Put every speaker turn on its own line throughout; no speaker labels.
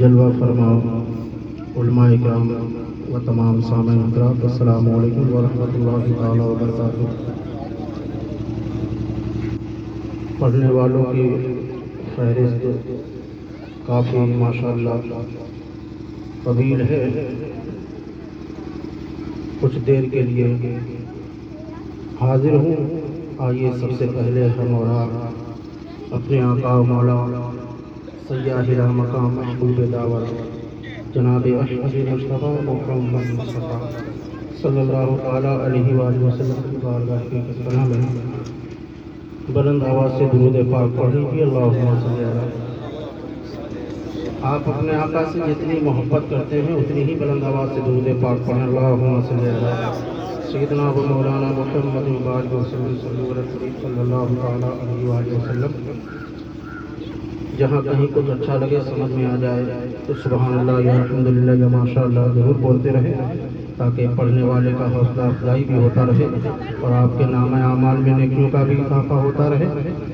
जलवा फरमाओ उलमाए किराम व तमाम सामईन हज़रात, अस्सलामु अलैकुम व रहमतुल्लाहि तआला व बरकातुहू। पढ़ने वालों की फहरिस्त काफ़ी माशाअल्लाह तवील है। कुछ देर के लिए हाजिर हूँ। आइए सबसे पहले हम और आप अपने आका व मौला सय्यद मकाम महबूब दावत जनाब अहमद मुस्तफ़ा मोहम्मद मुस्तफ़ा सल्लल्लाहु तआला अलैहि वसल्लम की बारगाह की पनाह में बुलंद आवाज़ से दुरूद पाक पढ़ेंगे। अल्लाहुम्मा सल्ली अला। आप अपने आका से जितनी मोहब्बत करते हैं उतनी ही बुलंद आवाज़ से दुरूद पाक पढ़ें। अल्लाहुम्मा सल्ली अला सय्यदना व मौलाना मुहम्मद सल्लल्लाहु तआला अलैहि वसल्लम। जहाँ कहीं कुछ अच्छा लगे, समझ में आ जाए तो सुभान अल्लाह या अल्हम्दुलिल्लाह या माशाअल्लाह ज़रूर बोलते रहें, ताकि पढ़ने वाले का हौसला अफजाई भी होता रहे और आपके नाम आमाल में नेकियों का भी इजाफा होता रहे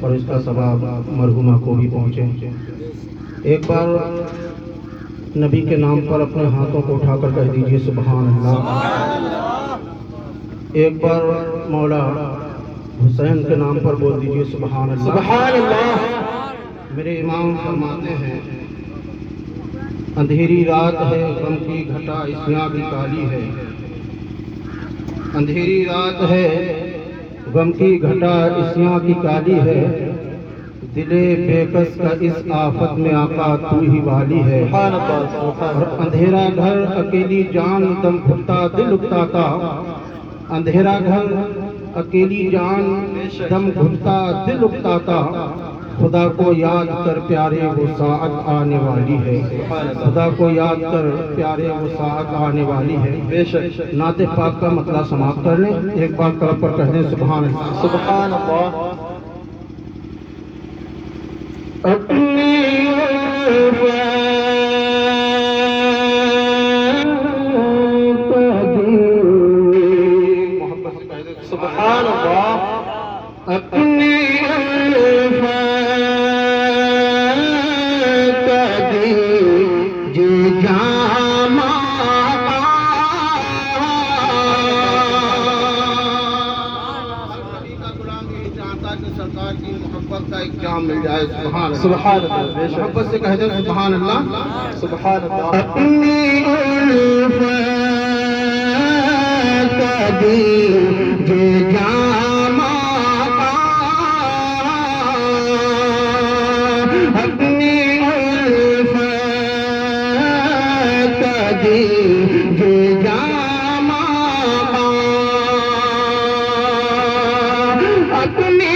और इसका सवाब मरहुमा को भी पहुँचे। एक बार नबी के नाम पर अपने हाथों को उठाकर कह दीजिए सुभान अल्लाह। एक बार मौला हुसैन के नाम पर बोल दीजिए सुभान अल्लाह। सुभान अल्लाह। मेरे इमाम फरमाते हैं, अंधेरी रात है गम की घटा इस्यां भी काली है। अंधेरी रात है गम की घटा इस्यां की काली है। दिले बेकस का इस आफत में आका तू ही वाली है। और अंधेरा घर अकेली जान दम घुटता दिल उकताता। अंधेरा घर अकेली जान दम घुटता दिल उकताता। खुदा को याद कर प्यारे वो साअत आने वाली है। खुदा को याद कर प्यारे वो साअत आने वाली है। बेशक नाते पाक का मतलब समाप्त कर लें। एक बार तरफ पर कह दें सुभान अल्लाह। सुभान अल्लाह। अपनी मोहब्बत से कह दें सुभान अल्लाह। अपनी मिल जाए सुभान सुभान अल्लाह। मोहब्बत से कह दे सुभान अल्लाह। सुभान अल्लाह। अपनी उल्फत का दीजिए जामा, अपनी उल्फत का दीजिए जामा, अपनी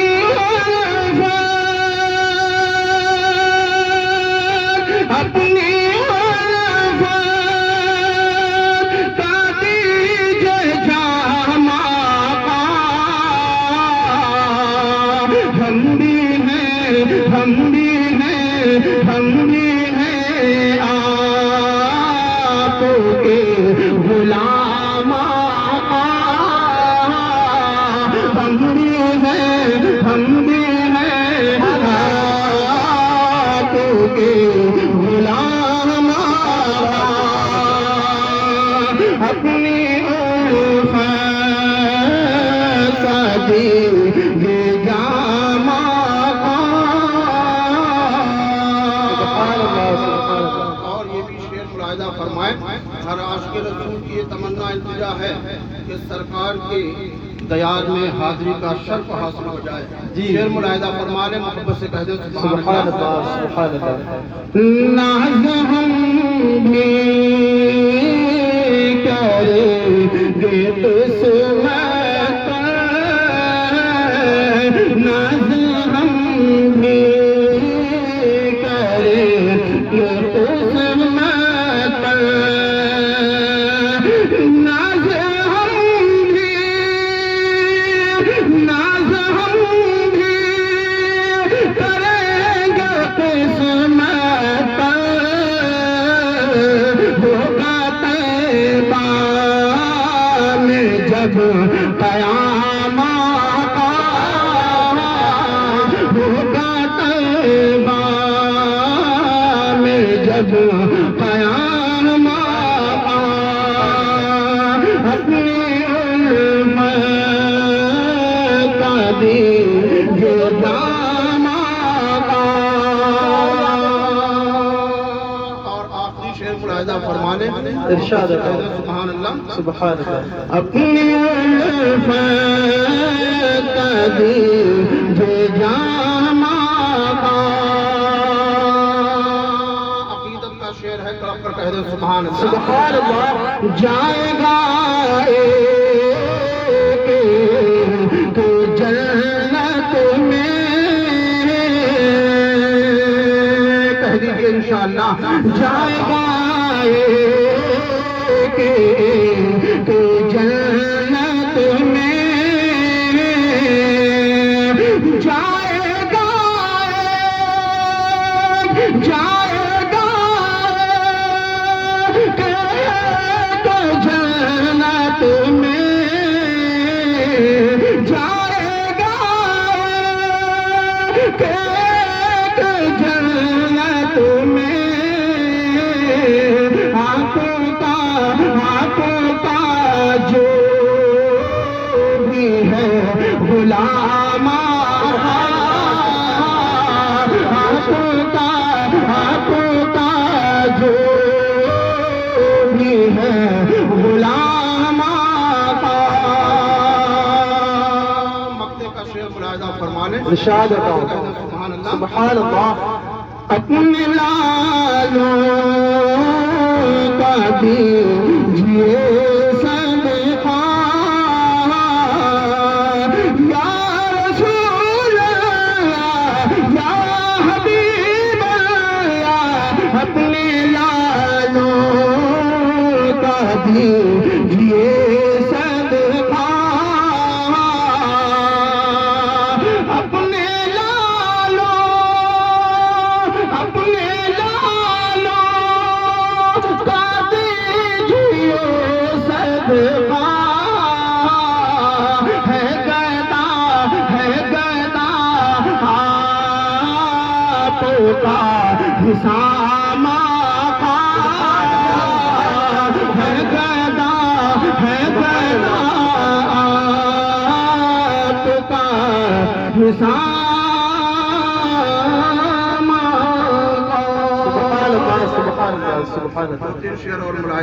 हम भी हैं आपके गुलाम। हम भी हैं आपके गुलाम। अपनी शादी हर आशिक़ रसूल की ये तमन्ना इल्तिजा है कि सरकार के दयाल में हाजिरी का शर्फ हासिल हो जाए। शेर मुलाहिदा फरमा ले, मोहब्बत से कह दे सुभान अल्लाह। सुभान अल्लाह। नाज़ हम भी करेंगे किस्मत, नाज़ हम भी करेंगे जब क़यामत होगा तैबा में جب قیام آقا اپنی الفت کا دیجئے دام آقا. اور آخری شعر ملاحظہ فرمانے ارشاد ہے سبحان اللہ سبحان اللہ. اپنی الفت کا دیجئے دام آقا. عقیدت کا شعر ہے کلب کر کہہ دے سبحان اللہ سبحان اللہ. جائے گا تو جنت میں کہہ دیجئے انشاءاللہ. جائے گا تو جنت میں جائے گا تو جنت میں جائے گا جنت میں. آنکھوں کا جو بھی ہے غلام آنکھوں کا جو بھی ہے غلام آقا. مقطع کا شعر ملاحظہ فرمانے ارشاد ہے سبحان اللہ سبحان اللہ. اپنے لالوں کا دیجئے صدقہ یا رسول اللہ یا حبیب اللہ. اپنے لالوں کا دیجئے صدقہ اپنے لالوں کا دیجئے صدقہ. ہے گدا آپ کا حسام آقا. ہے گدا آپ کا حسام آقا. سبحان اللہ سبحان اللہ.